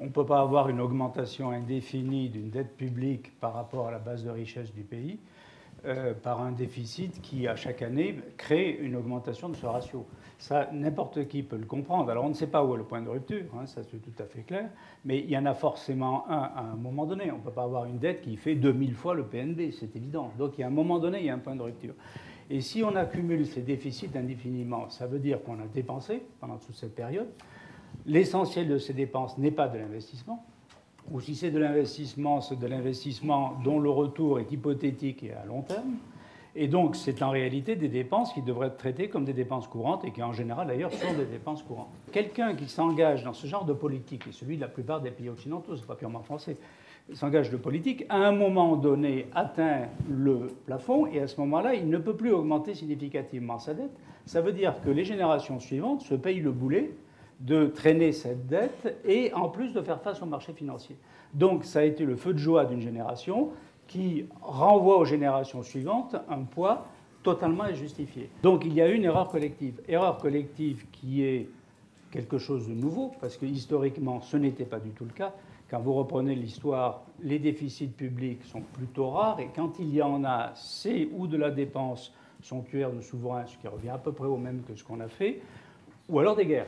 On ne peut pas avoir une augmentation indéfinie d'une dette publique par rapport à la base de richesse du pays par un déficit qui, à chaque année, crée une augmentation de ce ratio. Ça, n'importe qui peut le comprendre. Alors, on ne sait pas où est le point de rupture, hein, ça c'est tout à fait clair, mais il y en a forcément un à un moment donné. On ne peut pas avoir une dette qui fait 2000 fois le PNB, c'est évident. Donc, il y a un moment donné, il y a un point de rupture. Et si on accumule ces déficits indéfiniment, ça veut dire qu'on a dépensé pendant toute cette période. L'essentiel de ces dépenses n'est pas de l'investissement, ou si c'est de l'investissement, c'est de l'investissement dont le retour est hypothétique et à long terme. Et donc, c'est en réalité des dépenses qui devraient être traitées comme des dépenses courantes et qui, en général, d'ailleurs, sont des dépenses courantes. Quelqu'un qui s'engage dans ce genre de politique, et celui de la plupart des pays occidentaux, c'est pas purement français, s'engage de politique, à un moment donné, atteint le plafond, et à ce moment-là, il ne peut plus augmenter significativement sa dette. Ça veut dire que les générations suivantes se payent le boulet de traîner cette dette et en plus de faire face au marché financier. Donc ça a été le feu de joie d'une génération qui renvoie aux générations suivantes un poids totalement injustifié. Donc il y a une erreur collective qui est quelque chose de nouveau, parce que historiquement ce n'était pas du tout le cas. Quand vous reprenez l'histoire, les déficits publics sont plutôt rares, et quand il y en a, c'est ou de la dépense somptuaire de souverains, ce qui revient à peu près au même que ce qu'on a fait, ou alors des guerres.